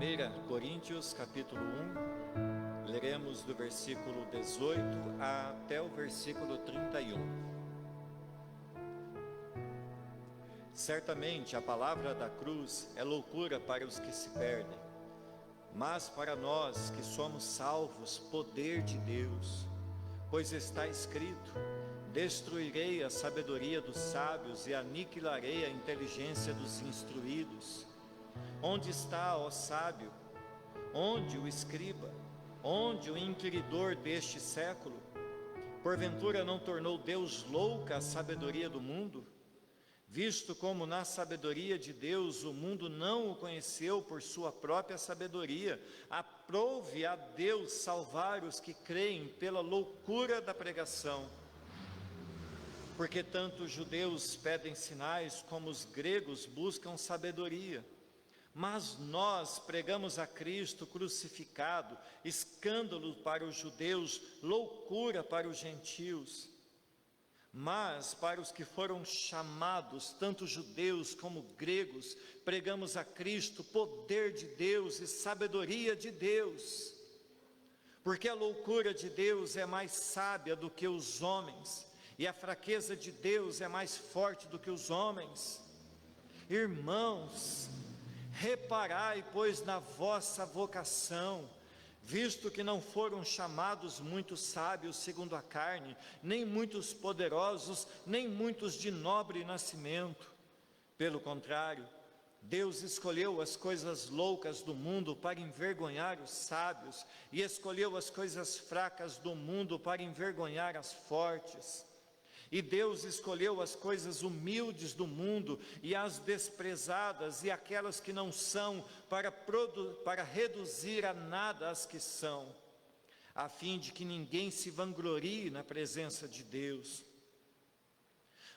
1 Coríntios capítulo 1, leremos do versículo 18 até o versículo 31. Certamente a palavra da cruz é loucura para os que se perdem, mas para nós que somos salvos, poder de Deus, pois está escrito: destruirei a sabedoria dos sábios e aniquilarei a inteligência dos instruídos. Onde está, ó sábio? Onde o escriba? Onde o inquiridor deste século? Porventura não tornou Deus louca a sabedoria do mundo? Visto como na sabedoria de Deus o mundo não o conheceu por sua própria sabedoria, aprove a Deus salvar os que creem pela loucura da pregação. Porque tanto os judeus pedem sinais como os gregos buscam sabedoria. Mas nós pregamos a Cristo crucificado, escândalo para os judeus, loucura para os gentios. Mas para os que foram chamados, tanto judeus como gregos, pregamos a Cristo poder de Deus e sabedoria de Deus. Porque a loucura de Deus é mais sábia do que os homens, e a fraqueza de Deus é mais forte do que os homens. Irmãos, reparai, pois, na vossa vocação, visto que não foram chamados muitos sábios segundo a carne, nem muitos poderosos, nem muitos de nobre nascimento. Pelo contrário, Deus escolheu as coisas loucas do mundo para envergonhar os sábios, e escolheu as coisas fracas do mundo para envergonhar as fortes. E Deus escolheu as coisas humildes do mundo e as desprezadas e aquelas que não são, para reduzir a nada as que são, a fim de que ninguém se vanglorie na presença de Deus.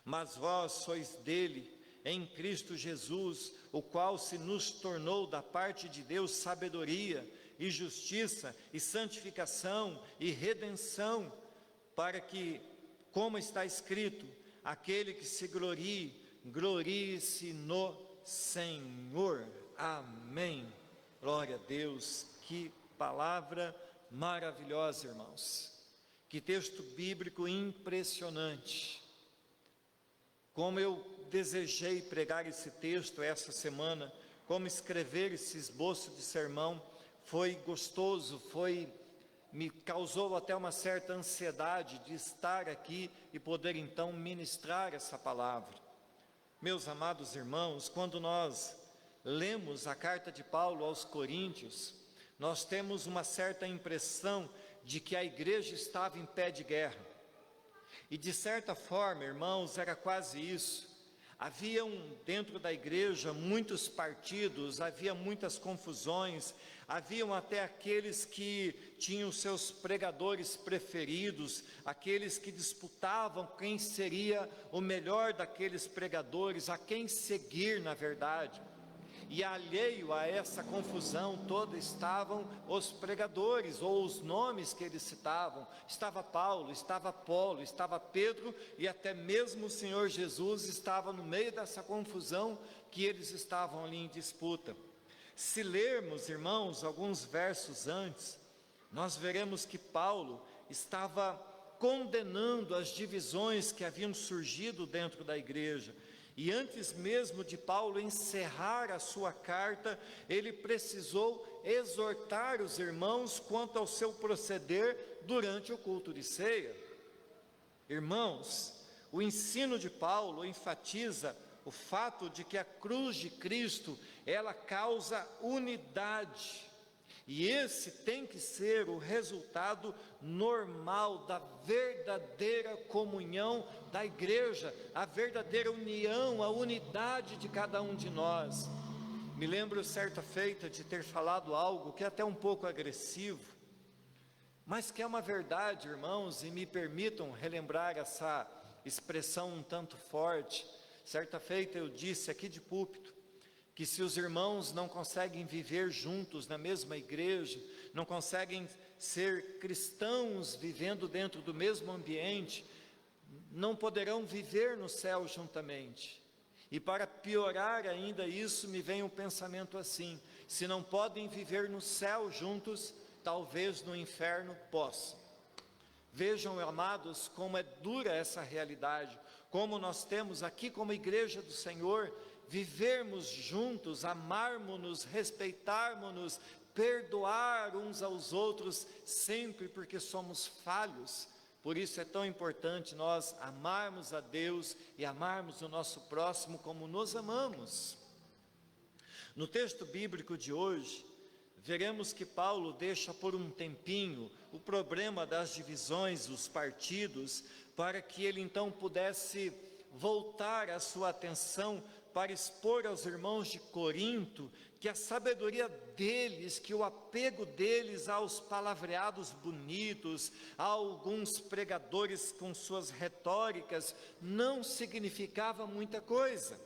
Mas vós sois dele, em Cristo Jesus, o qual se nos tornou da parte de Deus sabedoria e justiça e santificação e redenção, para que, como está escrito, aquele que se glorie, glorie-se no Senhor. Amém. Glória a Deus. Que palavra maravilhosa, irmãos. Que texto bíblico impressionante. Como eu desejei pregar esse texto essa semana, como escrever esse esboço de sermão, foi gostoso, me causou até uma certa ansiedade de estar aqui e poder então ministrar essa palavra. Meus amados irmãos, quando nós lemos a carta de Paulo aos Coríntios, nós temos uma certa impressão de que a igreja estava em pé de guerra. E de certa forma, irmãos, era quase isso. Haviam dentro da igreja muitos partidos, havia muitas confusões, haviam até aqueles que tinham seus pregadores preferidos, aqueles que disputavam quem seria o melhor daqueles pregadores, a quem seguir na verdade. E alheio a essa confusão toda estavam os pregadores, ou os nomes que eles citavam. Estava Paulo, estava Apolo, estava Pedro, e até mesmo o Senhor Jesus estava no meio dessa confusão que eles estavam ali em disputa. Se lermos, irmãos, alguns versos antes, nós veremos que Paulo estava condenando as divisões que haviam surgido dentro da igreja. E antes mesmo de Paulo encerrar a sua carta, ele precisou exortar os irmãos quanto ao seu proceder durante o culto de ceia. Irmãos, o ensino de Paulo enfatiza o fato de que a cruz de Cristo, ela causa unidade. E esse tem que ser o resultado normal da verdadeira comunhão da igreja, a verdadeira união, a unidade de cada um de nós. Me lembro certa feita de ter falado algo que é até um pouco agressivo, mas que é uma verdade, irmãos, e me permitam relembrar essa expressão um tanto forte. Certa feita eu disse aqui de púlpito, que se os irmãos não conseguem viver juntos na mesma igreja, não conseguem ser cristãos vivendo dentro do mesmo ambiente, não poderão viver no céu juntamente. E para piorar ainda isso, me vem um pensamento assim: se não podem viver no céu juntos, talvez no inferno possam. Vejam, amados, como é dura essa realidade, como nós temos aqui como igreja do Senhor, vivermos juntos, amarmos-nos, respeitarmos-nos, perdoar uns aos outros, sempre porque somos falhos. Por isso é tão importante nós amarmos a Deus e amarmos o nosso próximo como nos amamos. No texto bíblico de hoje, veremos que Paulo deixa por um tempinho o problema das divisões, dos partidos, para que ele então pudesse voltar a sua atenção para expor aos irmãos de Corinto que a sabedoria deles, que o apego deles aos palavreados bonitos, a alguns pregadores com suas retóricas, não significava muita coisa.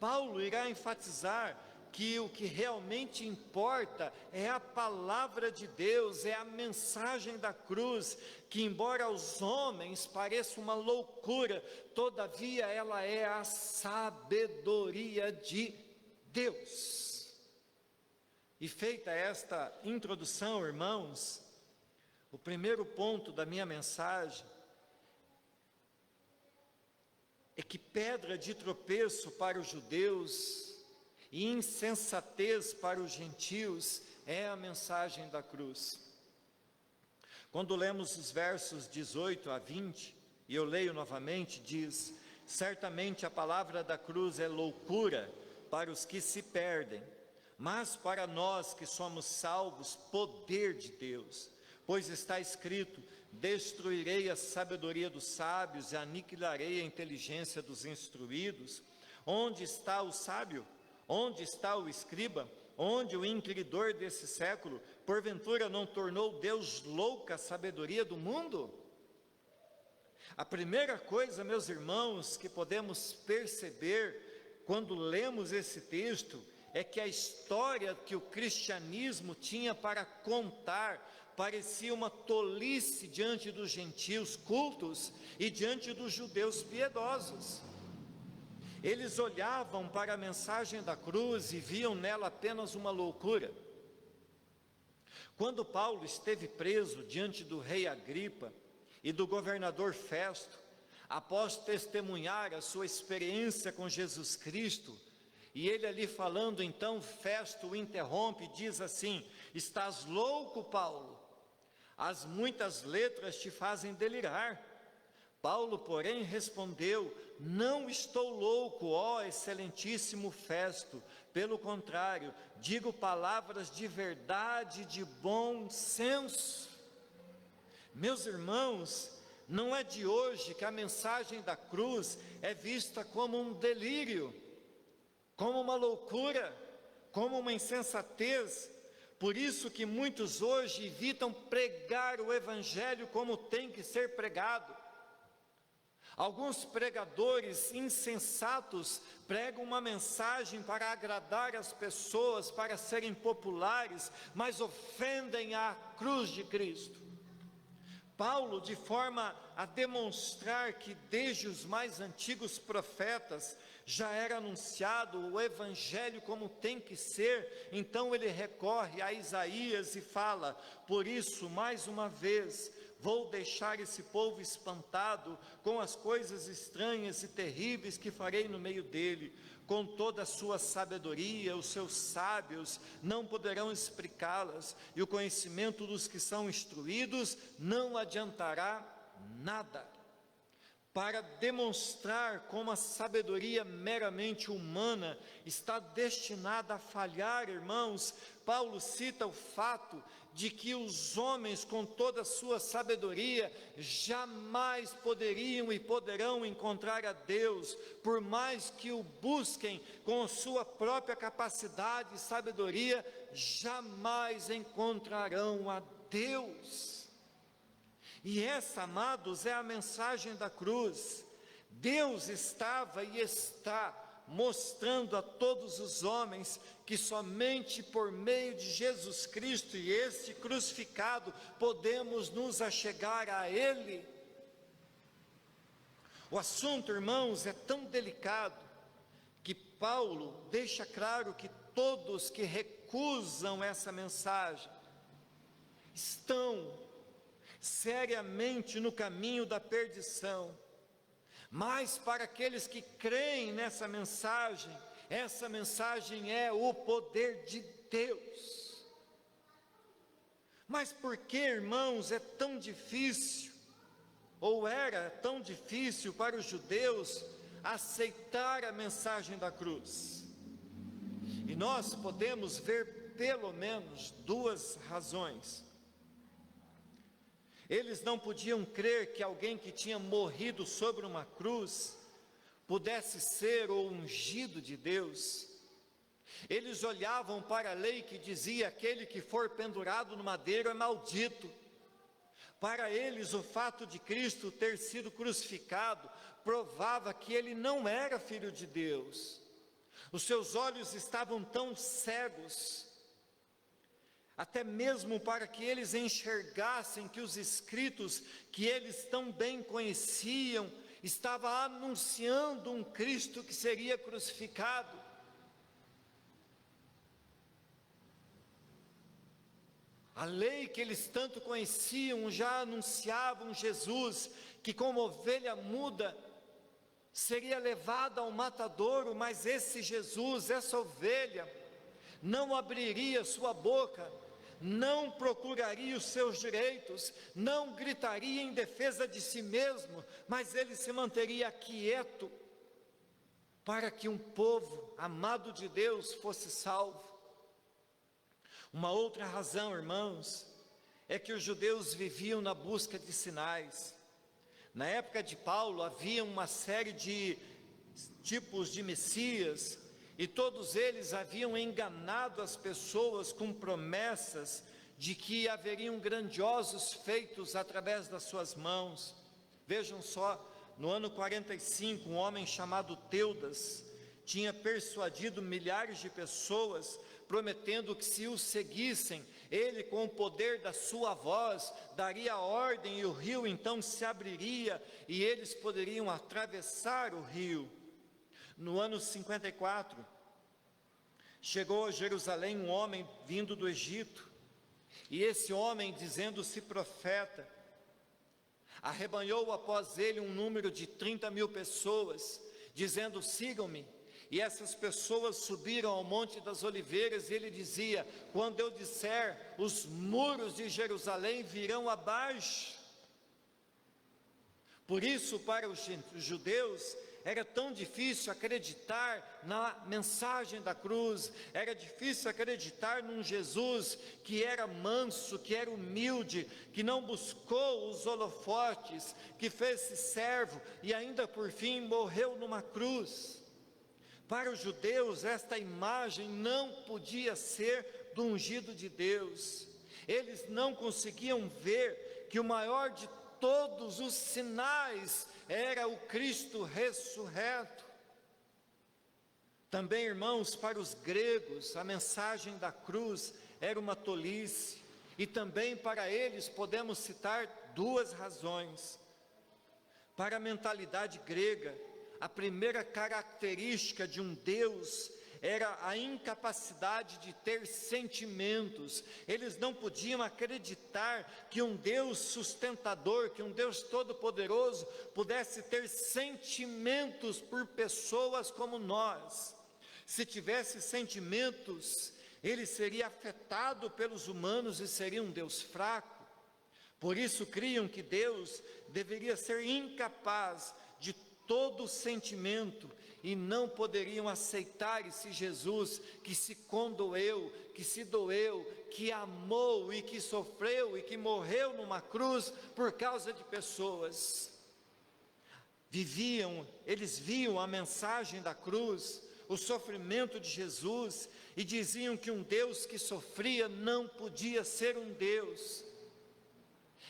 Paulo irá enfatizar que o que realmente importa é a palavra de Deus, é a mensagem da cruz, que embora aos homens pareça uma loucura, todavia ela é a sabedoria de Deus. E feita esta introdução, irmãos, o primeiro ponto da minha mensagem é que pedra de tropeço para os judeus e insensatez para os gentios é a mensagem da cruz. Quando lemos os versos 18 a 20, e eu leio novamente, diz: certamente a palavra da cruz é loucura para os que se perdem, mas para nós que somos salvos, poder de Deus. Pois está escrito: destruirei a sabedoria dos sábios e aniquilarei a inteligência dos instruídos. Onde está o sábio? Onde está o escriba? Onde o inquiridor desse século? Porventura não tornou Deus louca a sabedoria do mundo? A primeira coisa, meus irmãos, que podemos perceber quando lemos esse texto, é que a história que o cristianismo tinha para contar parecia uma tolice diante dos gentios cultos e diante dos judeus piedosos. Eles olhavam para a mensagem da cruz e viam nela apenas uma loucura. Quando Paulo esteve preso diante do rei Agripa e do governador Festo, após testemunhar a sua experiência com Jesus Cristo, e ele ali falando, então Festo o interrompe e diz assim: estás louco, Paulo? As muitas letras te fazem delirar. Paulo, porém, respondeu: não estou louco, ó excelentíssimo Festo, pelo contrário, digo palavras de verdade e de bom senso. Meus irmãos, não é de hoje que a mensagem da cruz é vista como um delírio, como uma loucura, como uma insensatez. Por isso que muitos hoje evitam pregar o evangelho como tem que ser pregado. Alguns pregadores insensatos pregam uma mensagem para agradar as pessoas, para serem populares, mas ofendem a cruz de Cristo. Paulo, de forma a demonstrar que desde os mais antigos profetas já era anunciado o evangelho como tem que ser, então ele recorre a Isaías e fala: por isso, mais uma vez, vou deixar esse povo espantado com as coisas estranhas e terríveis que farei no meio dele. Com toda a sua sabedoria, os seus sábios não poderão explicá-las, e o conhecimento dos que são instruídos não adiantará nada. Para demonstrar como a sabedoria meramente humana está destinada a falhar, irmãos, Paulo cita o fato de que os homens, com toda a sua sabedoria, jamais poderiam e poderão encontrar a Deus, por mais que o busquem com a sua própria capacidade e sabedoria, jamais encontrarão a Deus. E essa, amados, é a mensagem da cruz. Deus estava e está mostrando a todos os homens que somente por meio de Jesus Cristo e este crucificado podemos nos achegar a Ele. O assunto, irmãos, é tão delicado que Paulo deixa claro que todos que recusam essa mensagem estão seriamente no caminho da perdição. Mas para aqueles que creem nessa mensagem, essa mensagem é o poder de Deus. Mas por que, irmãos, é tão difícil, ou era tão difícil para os judeus aceitar a mensagem da cruz? E nós podemos ver pelo menos duas razões. Eles não podiam crer que alguém que tinha morrido sobre uma cruz pudesse ser o ungido de Deus. Eles olhavam para a lei que dizia: aquele que for pendurado no madeiro é maldito. Para eles, o fato de Cristo ter sido crucificado provava que ele não era filho de Deus. Os seus olhos estavam tão cegos, até mesmo para que eles enxergassem que os escritos que eles tão bem conheciam estavam anunciando um Cristo que seria crucificado. A lei que eles tanto conheciam já anunciava um Jesus que, como ovelha muda, seria levado ao matadouro, mas esse Jesus, essa ovelha, não abriria sua boca, não procuraria os seus direitos, não gritaria em defesa de si mesmo, mas ele se manteria quieto, para que um povo amado de Deus fosse salvo. Uma outra razão, irmãos, é que os judeus viviam na busca de sinais. Na época de Paulo havia uma série de tipos de Messias, e todos eles haviam enganado as pessoas com promessas de que haveriam grandiosos feitos através das suas mãos. Vejam só, no ano 45, um homem chamado Teudas tinha persuadido milhares de pessoas, prometendo que se o seguissem, ele com o poder da sua voz, daria ordem e o rio então se abriria e eles poderiam atravessar o rio. No ano 54, chegou a Jerusalém um homem vindo do Egito, e esse homem, dizendo-se profeta, arrebanhou após ele um número de 30.000 pessoas, dizendo: sigam-me. E essas pessoas subiram ao Monte das Oliveiras, e ele dizia: quando eu disser, os muros de Jerusalém virão abaixo. Por isso, para os judeus, era tão difícil acreditar na mensagem da cruz, era difícil acreditar num Jesus que era manso, que era humilde, que não buscou os holofotes, que fez-se servo e ainda por fim morreu numa cruz. Para os judeus, esta imagem não podia ser do ungido de Deus. Eles não conseguiam ver que o maior de todos os sinais era o Cristo ressurreto. Também, irmãos, para os gregos, a mensagem da cruz era uma tolice, e também para eles podemos citar duas razões. Para a mentalidade grega, a primeira característica de um Deus era a incapacidade de ter sentimentos. Eles não podiam acreditar que um Deus sustentador, que um Deus todo-poderoso pudesse ter sentimentos por pessoas como nós. Se tivesse sentimentos, ele seria afetado pelos humanos e seria um Deus fraco. Por isso criam que Deus deveria ser incapaz de todo sentimento, e não poderiam aceitar esse Jesus que se condoeu, que se doeu, que amou e que sofreu e que morreu numa cruz por causa de pessoas. Eles viam a mensagem da cruz, o sofrimento de Jesus, e diziam que um Deus que sofria não podia ser um Deus.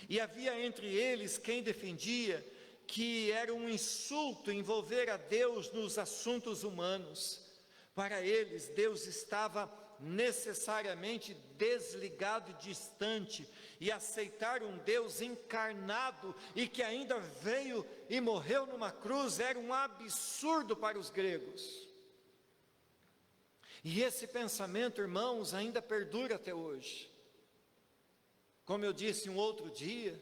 E havia entre eles quem defendia que era um insulto envolver a Deus nos assuntos humanos. Para eles, Deus estava necessariamente desligado e distante, e aceitar um Deus encarnado e que ainda veio e morreu numa cruz era um absurdo para os gregos. E esse pensamento, irmãos, ainda perdura até hoje. Como eu disse um outro dia,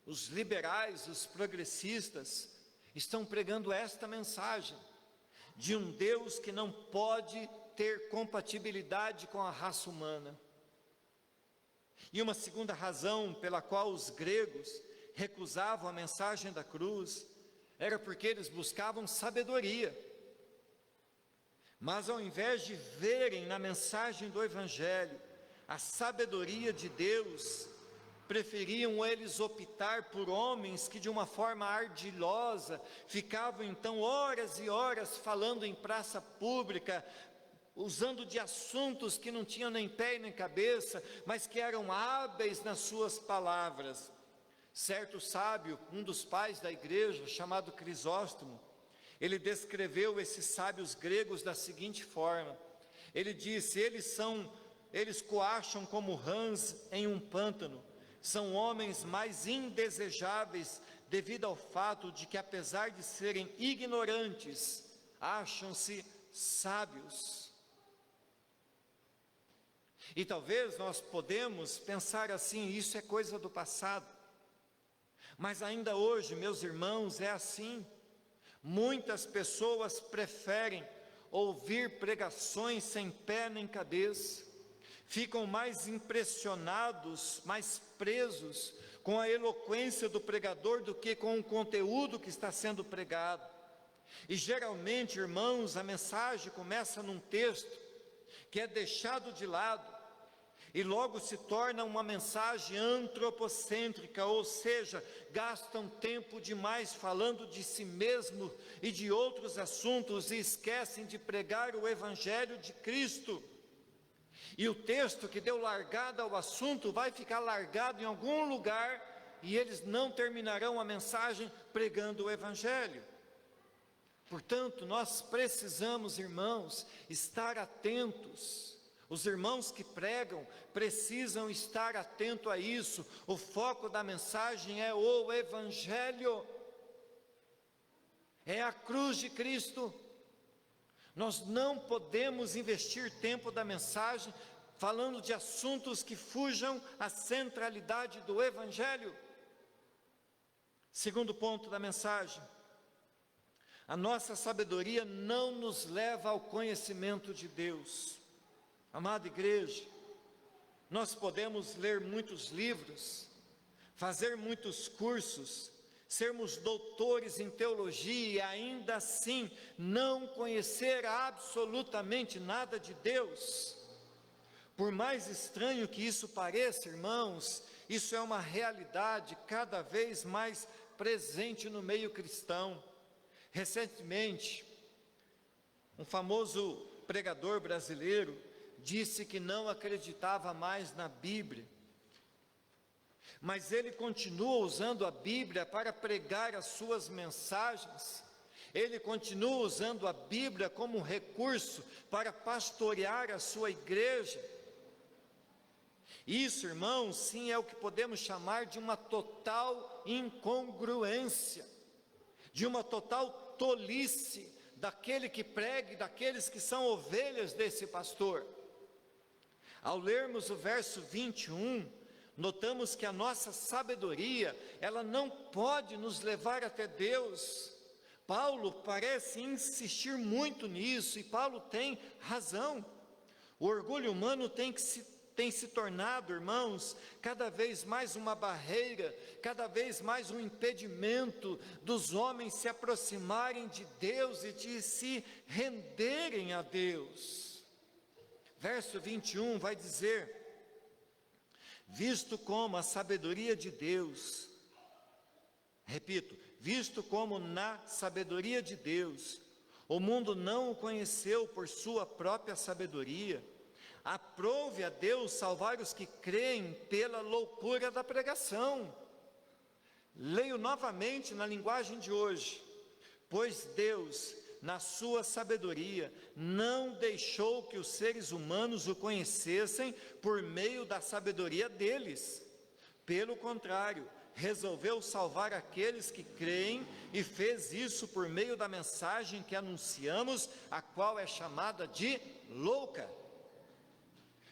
os liberais, os progressistas, estão pregando esta mensagem, de um Deus que não pode ter compatibilidade com a raça humana. E uma segunda razão pela qual os gregos recusavam a mensagem da cruz, era porque eles buscavam sabedoria. Mas ao invés de verem na mensagem do Evangelho a sabedoria de Deus, preferiam eles optar por homens que de uma forma ardilosa ficavam então horas e horas falando em praça pública, usando de assuntos que não tinham nem pé nem cabeça, mas que eram hábeis nas suas palavras. Certo sábio, um dos pais da igreja, chamado Crisóstomo, ele descreveu esses sábios gregos da seguinte forma: ele disse, eles coacham como rãs em um pântano, são homens mais indesejáveis devido ao fato de que, apesar de serem ignorantes, acham-se sábios. E talvez nós podemos pensar assim, isso é coisa do passado, mas ainda hoje, meus irmãos, é assim. Muitas pessoas preferem ouvir pregações sem pé nem cabeça, ficam mais impressionados, mais presos com a eloquência do pregador do que com o conteúdo que está sendo pregado. E geralmente, irmãos, a mensagem começa num texto que é deixado de lado e logo se torna uma mensagem antropocêntrica, ou seja, gastam tempo demais falando de si mesmo e de outros assuntos e esquecem de pregar o Evangelho de Cristo. E o texto que deu largada ao assunto vai ficar largado em algum lugar e eles não terminarão a mensagem pregando o Evangelho. Portanto, nós precisamos, irmãos, estar atentos. Os irmãos que pregam precisam estar atentos a isso. O foco da mensagem é o Evangelho, é a cruz de Cristo. Nós não podemos investir tempo da mensagem falando de assuntos que fujam à centralidade do Evangelho. Segundo ponto da mensagem: a nossa sabedoria não nos leva ao conhecimento de Deus. Amada igreja, nós podemos ler muitos livros, fazer muitos cursos, sermos doutores em teologia e ainda assim não conhecer absolutamente nada de Deus. Por mais estranho que isso pareça, irmãos, isso é uma realidade cada vez mais presente no meio cristão. Recentemente, um famoso pregador brasileiro disse que não acreditava mais na Bíblia, mas ele continua usando a Bíblia para pregar as suas mensagens, ele continua usando a Bíblia como um recurso para pastorear a sua igreja. Isso, irmãos, sim, é o que podemos chamar de uma total incongruência, de uma total tolice daquele que prega e daqueles que são ovelhas desse pastor. Ao lermos o verso 21, notamos que a nossa sabedoria, ela não pode nos levar até Deus. Paulo parece insistir muito nisso, e Paulo tem razão. O orgulho humano tem se tornado, irmãos, cada vez mais uma barreira, cada vez mais um impedimento dos homens se aproximarem de Deus e de se renderem a Deus. Verso 21 vai dizer: visto como a sabedoria de Deus, repito, visto como na sabedoria de Deus, o mundo não o conheceu por sua própria sabedoria, aprove a Deus salvar os que creem pela loucura da pregação. Leio novamente na linguagem de hoje: pois Deus, na sua sabedoria, não deixou que os seres humanos o conhecessem por meio da sabedoria deles. Pelo contrário, resolveu salvar aqueles que creem e fez isso por meio da mensagem que anunciamos, a qual é chamada de louca.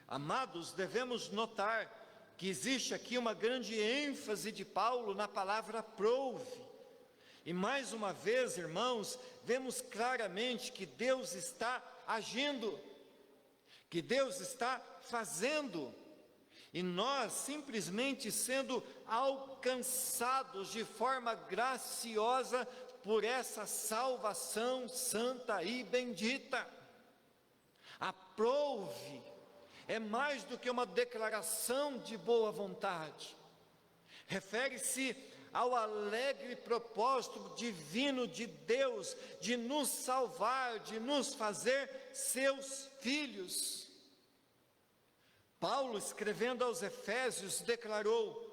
Amados, devemos notar que existe aqui uma grande ênfase de Paulo na palavra prouve. E mais uma vez, irmãos, vemos claramente que Deus está agindo, que Deus está fazendo, e nós simplesmente sendo alcançados de forma graciosa por essa salvação santa e bendita. Aprouve é mais do que uma declaração de boa vontade, refere-se ao alegre propósito divino de Deus de nos salvar, de nos fazer seus filhos. Paulo, escrevendo aos Efésios, declarou,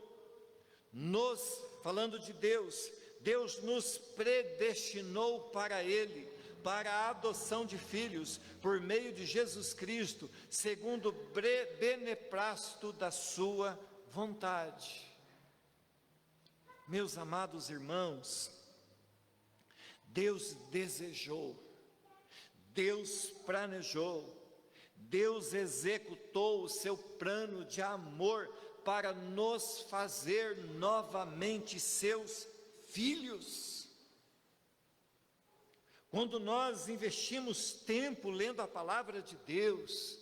falando de Deus, Deus nos predestinou para Ele, para a adoção de filhos, por meio de Jesus Cristo, segundo o beneplácito da sua vontade. Meus amados irmãos, Deus desejou, Deus planejou, Deus executou o seu plano de amor para nos fazer novamente seus filhos. Quando nós investimos tempo lendo a palavra de Deus,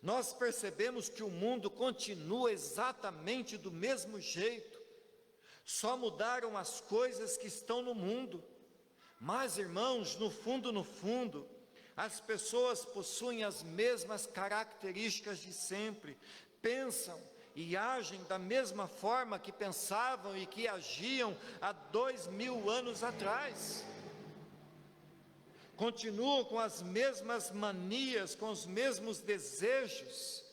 nós percebemos que o mundo continua exatamente do mesmo jeito. Só mudaram as coisas que estão no mundo, mas irmãos, no fundo, as pessoas possuem as mesmas características de sempre, pensam e agem da mesma forma que pensavam e que agiam há 2000 anos atrás, continuam com as mesmas manias, com os mesmos desejos,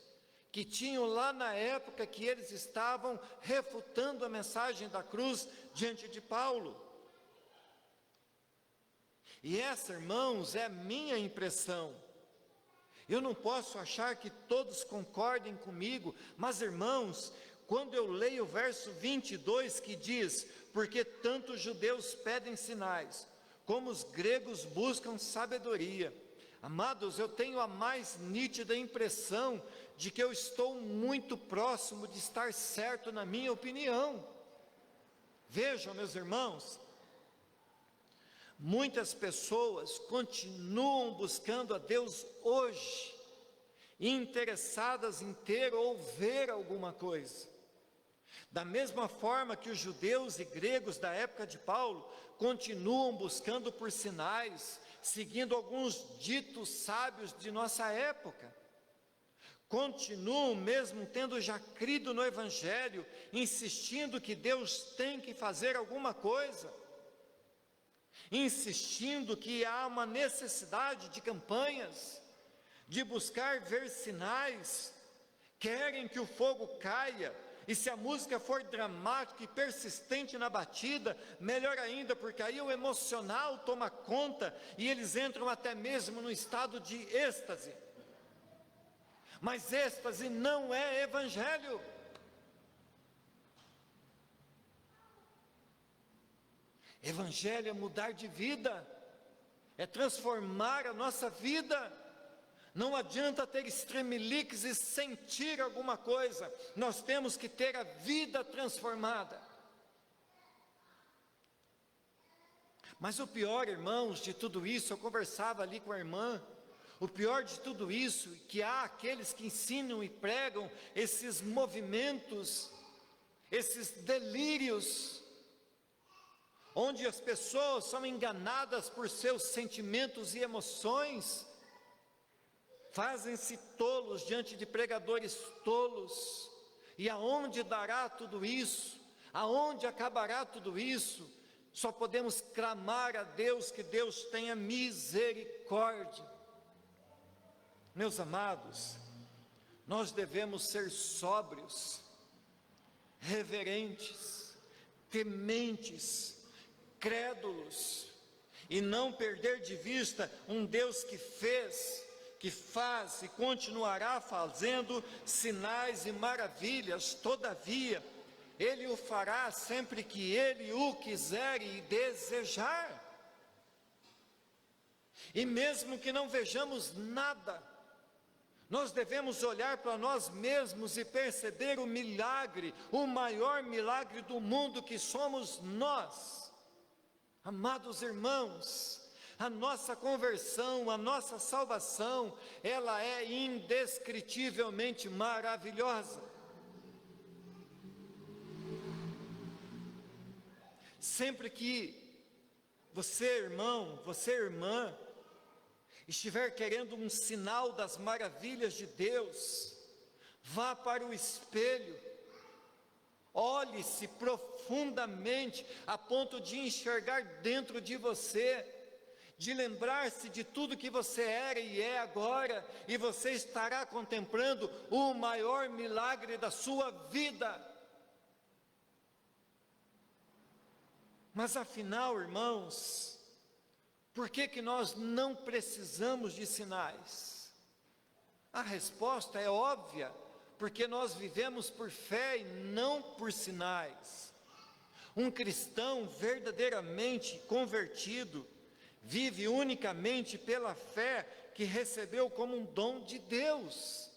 que tinham lá na época que eles estavam refutando a mensagem da cruz diante de Paulo. E essa, irmãos, é a minha impressão. Eu não posso achar que todos concordem comigo, mas irmãos, quando eu leio o verso 22 que diz, porque tanto os judeus pedem sinais, como os gregos buscam sabedoria, amados, eu tenho a mais nítida impressão de que eu estou muito próximo de estar certo na minha opinião. Vejam, meus irmãos, muitas pessoas continuam buscando a Deus hoje, interessadas em ter ou ver alguma coisa. Da mesma forma que os judeus e gregos da época de Paulo continuam buscando por sinais, seguindo alguns ditos sábios de nossa época. Continuam, mesmo tendo já crido no Evangelho, insistindo que Deus tem que fazer alguma coisa, insistindo que há uma necessidade de campanhas, de buscar ver sinais, querem que o fogo caia, e se a música for dramática e persistente na batida, melhor ainda, porque aí o emocional toma conta, e eles entram até mesmo no estado de êxtase. Mas êxtase não é evangelho. Evangelho é mudar de vida, é transformar a nossa vida. Não adianta ter extremeliques e sentir alguma coisa, nós temos que ter a vida transformada. Mas o pior, irmãos, de tudo isso, eu conversava ali com a irmã, o pior de tudo isso, que há aqueles que ensinam e pregam esses movimentos, esses delírios, onde as pessoas são enganadas por seus sentimentos e emoções, fazem-se tolos diante de pregadores tolos, e aonde dará tudo isso? Aonde acabará tudo isso? Só podemos clamar a Deus que Deus tenha misericórdia. Meus amados, nós devemos ser sóbrios, reverentes, tementes, crédulos, e não perder de vista um Deus que fez, que faz e continuará fazendo sinais e maravilhas. Todavia, Ele o fará sempre que Ele o quiser e desejar. E mesmo que não vejamos nada, nós devemos olhar para nós mesmos e perceber o milagre, o maior milagre do mundo que somos nós. Amados irmãos, a nossa conversão, a nossa salvação, ela é indescritivelmente maravilhosa. Sempre que você, irmão, você, irmã, estiver querendo um sinal das maravilhas de Deus, vá para o espelho, olhe-se profundamente, a ponto de enxergar dentro de você, de lembrar-se de tudo que você era e é agora, e você estará contemplando o maior milagre da sua vida. Mas afinal, irmãos, por que nós não precisamos de sinais? A resposta é óbvia, porque nós vivemos por fé e não por sinais. Um cristão verdadeiramente convertido vive unicamente pela fé que recebeu como um dom de Deus.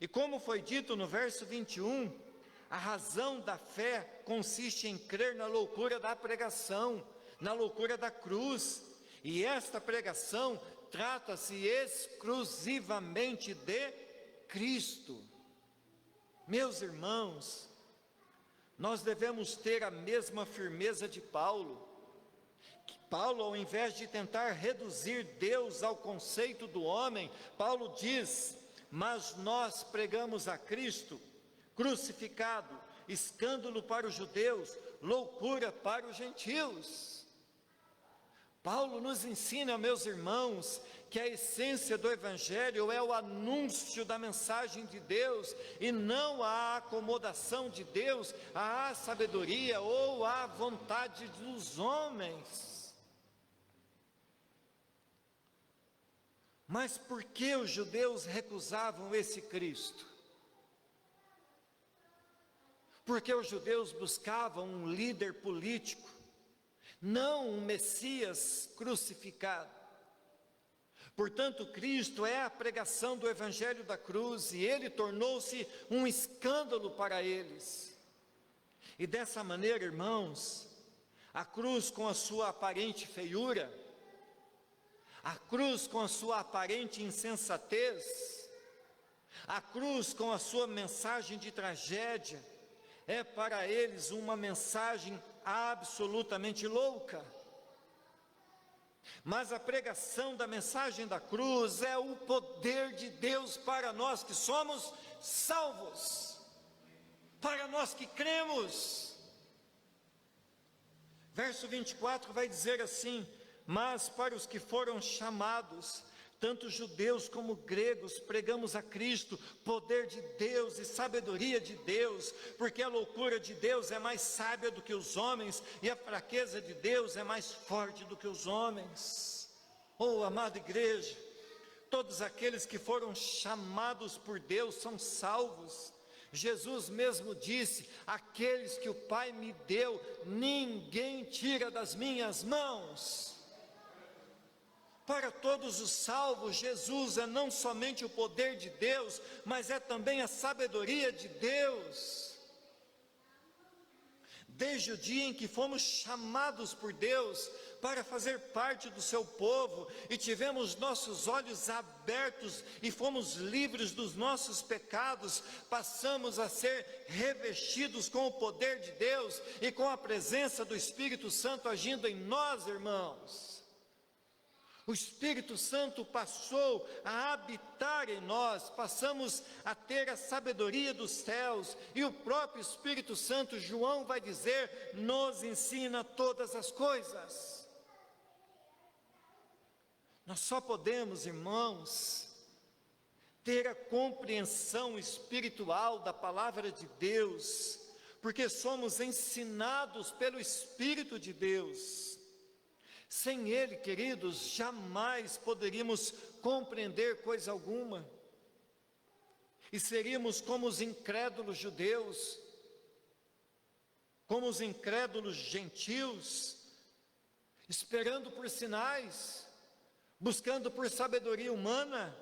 E como foi dito no verso 21, a razão da fé consiste em crer na loucura da pregação, na loucura da cruz. E esta pregação trata-se exclusivamente de Cristo. Meus irmãos, nós devemos ter a mesma firmeza de Paulo. Paulo, ao invés de tentar reduzir Deus ao conceito do homem, Paulo diz: mas nós pregamos a Cristo crucificado, escândalo para os judeus, loucura para os gentios. Paulo nos ensina, meus irmãos, que a essência do Evangelho é o anúncio da mensagem de Deus, e não a acomodação de Deus à sabedoria ou à vontade dos homens. Mas por que os judeus recusavam esse Cristo? Porque os judeus buscavam um líder político, não um Messias crucificado. Portanto, Cristo é a pregação do Evangelho da cruz, e ele tornou-se um escândalo para eles. E dessa maneira, irmãos, a cruz com a sua aparente feiura, a cruz com a sua aparente insensatez, a cruz com a sua mensagem de tragédia, é para eles uma mensagem absolutamente louca. Mas a pregação da mensagem da cruz é o poder de Deus para nós que somos salvos, para nós que cremos. Verso 24 vai dizer assim: mas para os que foram chamados, tanto judeus como gregos, pregamos a Cristo, poder de Deus e sabedoria de Deus, porque a loucura de Deus é mais sábia do que os homens, e a fraqueza de Deus é mais forte do que os homens. Oh, amada igreja, todos aqueles que foram chamados por Deus são salvos. Jesus mesmo disse: aqueles que o Pai me deu, ninguém tira das minhas mãos. Para todos os salvos, Jesus é não somente o poder de Deus, mas é também a sabedoria de Deus. Desde o dia em que fomos chamados por Deus para fazer parte do seu povo, e tivemos nossos olhos abertos e fomos livres dos nossos pecados, passamos a ser revestidos com o poder de Deus e com a presença do Espírito Santo agindo em nós, irmãos. O Espírito Santo passou a habitar em nós, passamos a ter a sabedoria dos céus, e o próprio Espírito Santo, João vai dizer, nos ensina todas as coisas. Nós só podemos, irmãos, ter a compreensão espiritual da palavra de Deus, porque somos ensinados pelo Espírito de Deus. Sem Ele, queridos, jamais poderíamos compreender coisa alguma, e seríamos como os incrédulos judeus, como os incrédulos gentios, esperando por sinais, buscando por sabedoria humana.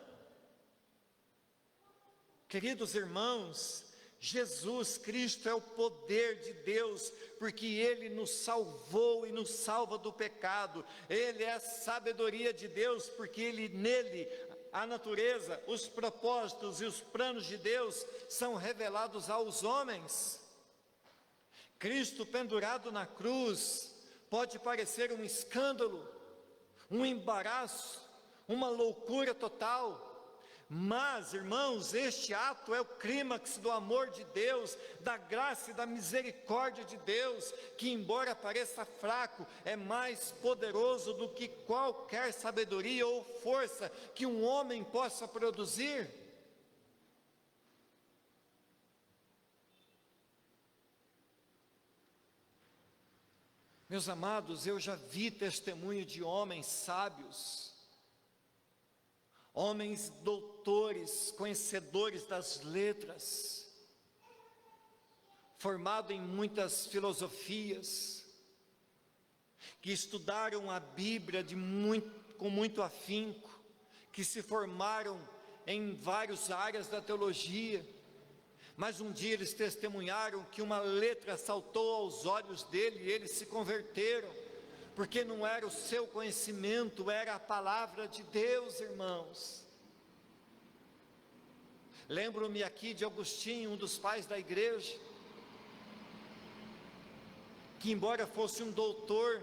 Queridos irmãos, Jesus Cristo é o poder de Deus, porque Ele nos salvou e nos salva do pecado. Ele é a sabedoria de Deus, porque nele a natureza, os propósitos e os planos de Deus são revelados aos homens. Cristo pendurado na cruz pode parecer um escândalo, um embaraço, uma loucura total. Mas, irmãos, este ato é o clímax do amor de Deus, da graça e da misericórdia de Deus, que embora pareça fraco, é mais poderoso do que qualquer sabedoria ou força que um homem possa produzir. Meus amados, eu já vi testemunho de homens sábios, homens doutores, conhecedores das letras, formados em muitas filosofias, que estudaram a Bíblia com muito afinco, que se formaram em várias áreas da teologia, mas um dia eles testemunharam que uma letra saltou aos olhos dele e eles se converteram, porque não era o seu conhecimento, era a palavra de Deus, irmãos. Lembro-me aqui de Agostinho, um dos pais da igreja, que embora fosse um doutor,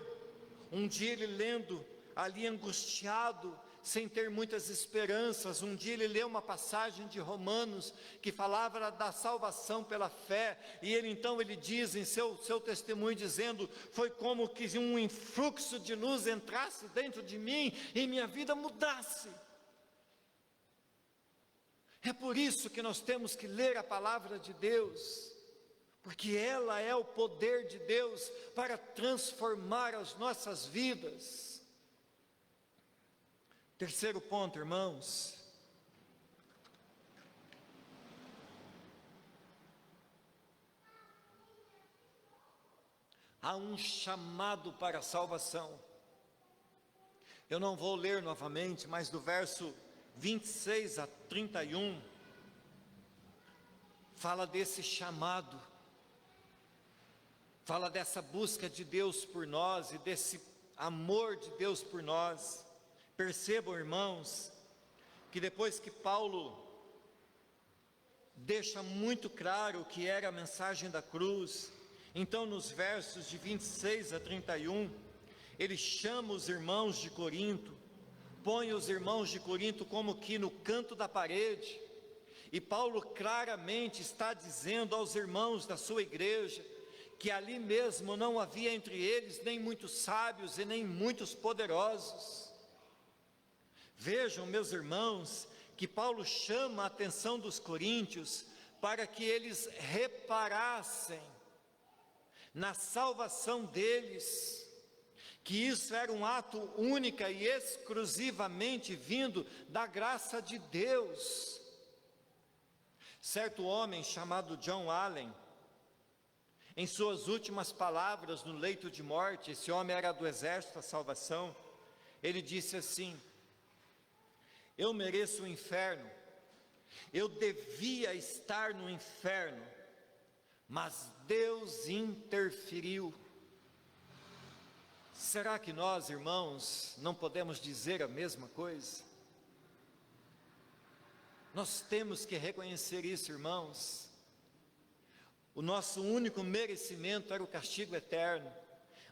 um dia ele lendo ali angustiado, sem ter muitas esperanças, um dia ele leu uma passagem de Romanos, que falava da salvação pela fé, e ele diz em seu testemunho, dizendo, foi como que um influxo de luz entrasse dentro de mim, e minha vida mudasse. É por isso que nós temos que ler a palavra de Deus, porque ela é o poder de Deus para transformar as nossas vidas. Terceiro ponto, irmãos, há um chamado para a salvação. Eu não vou ler novamente, mas do verso 26 a 31, fala desse chamado, fala dessa busca de Deus por nós e desse amor de Deus por nós. Percebam, irmãos, que depois que Paulo deixa muito claro o que era a mensagem da cruz, então nos versos de 26 a 31, ele chama os irmãos de Corinto, põe os irmãos de Corinto como que no canto da parede, e Paulo claramente está dizendo aos irmãos da sua igreja, que ali mesmo não havia entre eles nem muitos sábios e nem muitos poderosos. Vejam, meus irmãos, que Paulo chama a atenção dos coríntios para que eles reparassem na salvação deles, que isso era um ato única e exclusivamente vindo da graça de Deus. Certo homem chamado John Allen, em suas últimas palavras no leito de morte, esse homem era do exército da salvação, ele disse assim: eu mereço o inferno, eu devia estar no inferno, mas Deus interferiu. Será que nós, irmãos, não podemos dizer a mesma coisa? Nós temos que reconhecer isso, irmãos. O nosso único merecimento era o castigo eterno,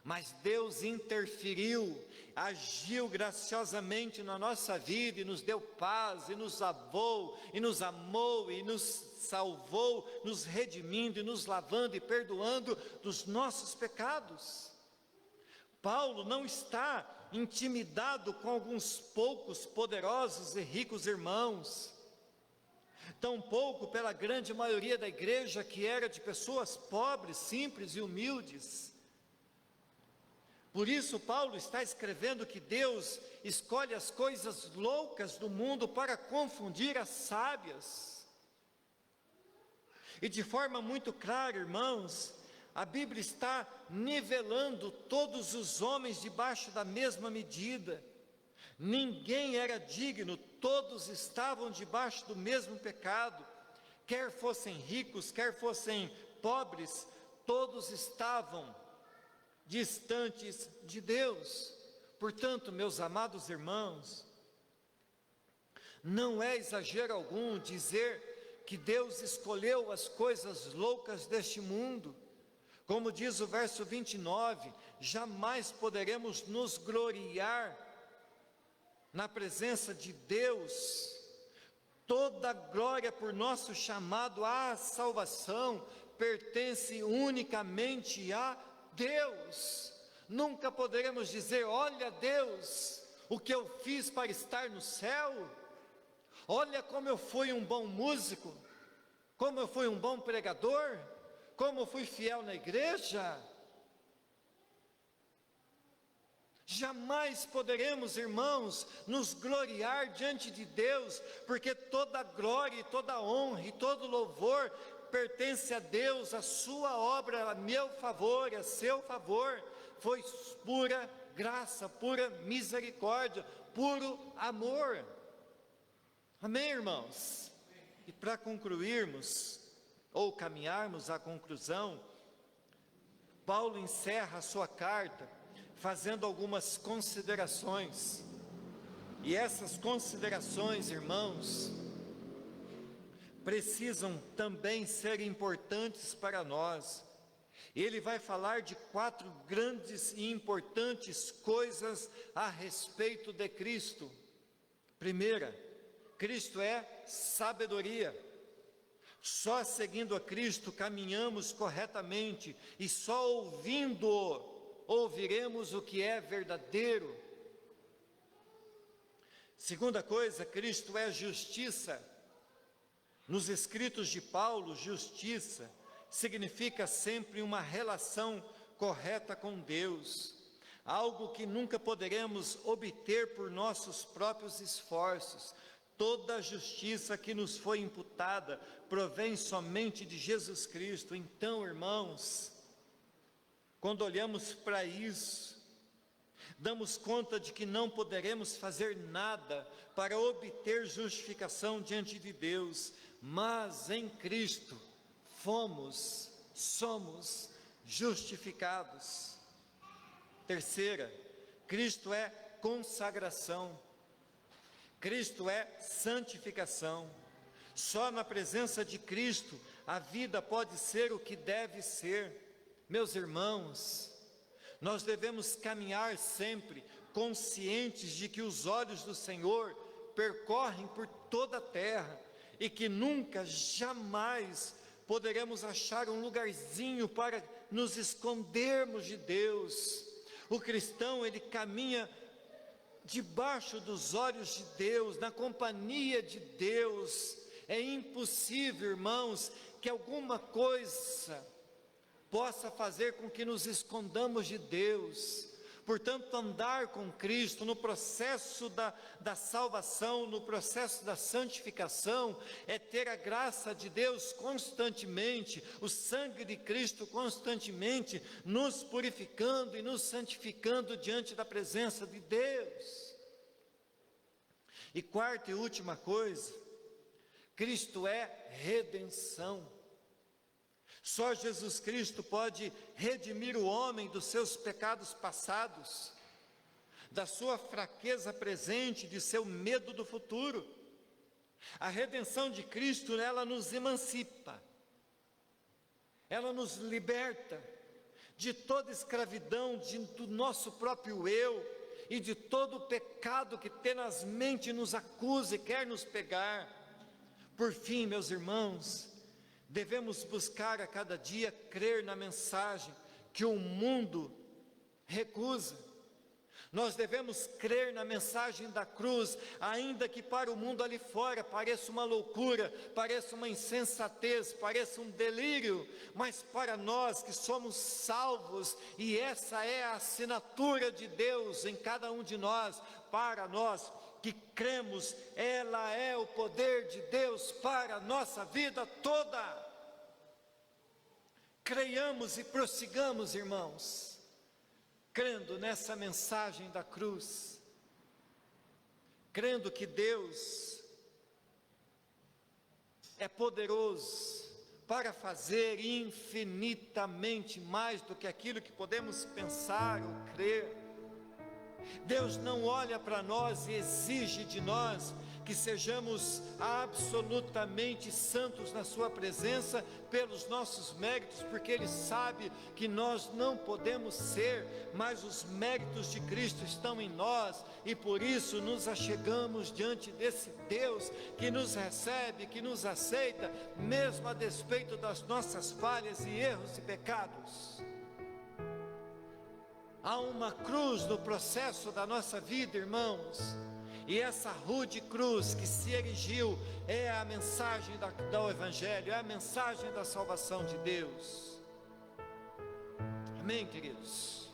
mas Deus interferiu, agiu graciosamente na nossa vida e nos deu paz, e nos lavou, e nos amou, e nos salvou, nos redimindo, e nos lavando e perdoando dos nossos pecados. Paulo não está intimidado com alguns poucos poderosos e ricos irmãos, tampouco pela grande maioria da igreja, que era de pessoas pobres, simples e humildes. Por isso Paulo está escrevendo que Deus escolhe as coisas loucas do mundo para confundir as sábias. E de forma muito clara, irmãos, A Bíblia está nivelando todos os homens debaixo da mesma medida. Ninguém era digno, todos estavam debaixo do mesmo pecado. Quer fossem ricos, quer fossem pobres, todos estavam distantes de Deus. Portanto, meus amados irmãos, não é exagero algum dizer que Deus escolheu as coisas loucas deste mundo. Como diz o verso 29, jamais poderemos nos gloriar na presença de Deus. Toda glória por nosso chamado à salvação pertence unicamente a Deus. Nunca poderemos dizer: olha Deus, o que eu fiz para estar no céu, olha como eu fui um bom músico, como eu fui um bom pregador, como eu fui fiel na igreja. Jamais poderemos, irmãos, nos gloriar diante de Deus, porque toda glória, e toda honra e todo louvor pertence a Deus. A sua obra a meu favor, a seu favor, foi pura graça, pura misericórdia, puro amor. Amém, irmãos? E para concluirmos, ou caminharmos à conclusão, Paulo encerra a sua carta fazendo algumas considerações, e essas considerações, irmãos, precisam também ser importantes para nós. Ele vai falar de 4 grandes e importantes coisas a respeito de Cristo. Primeira, Cristo é sabedoria. Só seguindo a Cristo caminhamos corretamente, e só ouvindo-o ouviremos o que é verdadeiro. Segunda coisa, Cristo é justiça. Nos escritos de Paulo, justiça significa sempre uma relação correta com Deus, algo que nunca poderemos obter por nossos próprios esforços. Toda a justiça que nos foi imputada provém somente de Jesus Cristo. Então, irmãos, quando olhamos para isso, damos conta de que não poderemos fazer nada para obter justificação diante de Deus, mas em Cristo somos justificados. Terceira, Cristo é consagração. Cristo é santificação. Só na presença de Cristo a vida pode ser o que deve ser. Meus irmãos, nós devemos caminhar sempre conscientes de que os olhos do Senhor percorrem por toda a terra, e que nunca, jamais poderemos achar um lugarzinho para nos escondermos de Deus. O cristão, ele caminha debaixo dos olhos de Deus, na companhia de Deus. É impossível, irmãos, que alguma coisa possa fazer com que nos escondamos de Deus. Portanto, andar com Cristo no processo da salvação, no processo da santificação, é ter a graça de Deus constantemente, o sangue de Cristo constantemente nos purificando e nos santificando diante da presença de Deus. E quarta e última coisa, Cristo é redenção. Só Jesus Cristo pode redimir o homem dos seus pecados passados, da sua fraqueza presente, de seu medo do futuro. A redenção de Cristo, ela nos emancipa, ela nos liberta de toda escravidão, do nosso próprio eu, e de todo o pecado que tenazmente nos acusa e quer nos pegar. Por fim, meus irmãos, devemos buscar a cada dia crer na mensagem que o mundo recusa. Nós devemos crer na mensagem da cruz, ainda que para o mundo ali fora pareça uma loucura, pareça uma insensatez, pareça um delírio, mas para nós que somos salvos, e essa é a assinatura de Deus em cada um de nós, para nós que cremos, ela é o poder de Deus para a nossa vida toda. Creiamos e prossigamos, irmãos, crendo nessa mensagem da cruz, crendo que Deus é poderoso para fazer infinitamente mais do que aquilo que podemos pensar ou crer. Deus não olha para nós e exige de nós que sejamos absolutamente santos na sua presença pelos nossos méritos, porque Ele sabe que nós não podemos ser, mas os méritos de Cristo estão em nós, e por isso nos achegamos diante desse Deus que nos recebe, que nos aceita, mesmo a despeito das nossas falhas e erros e pecados. Há uma cruz no processo da nossa vida, irmãos, e essa rude cruz que se erigiu é a mensagem do Evangelho, é a mensagem da salvação de Deus. Amém, queridos?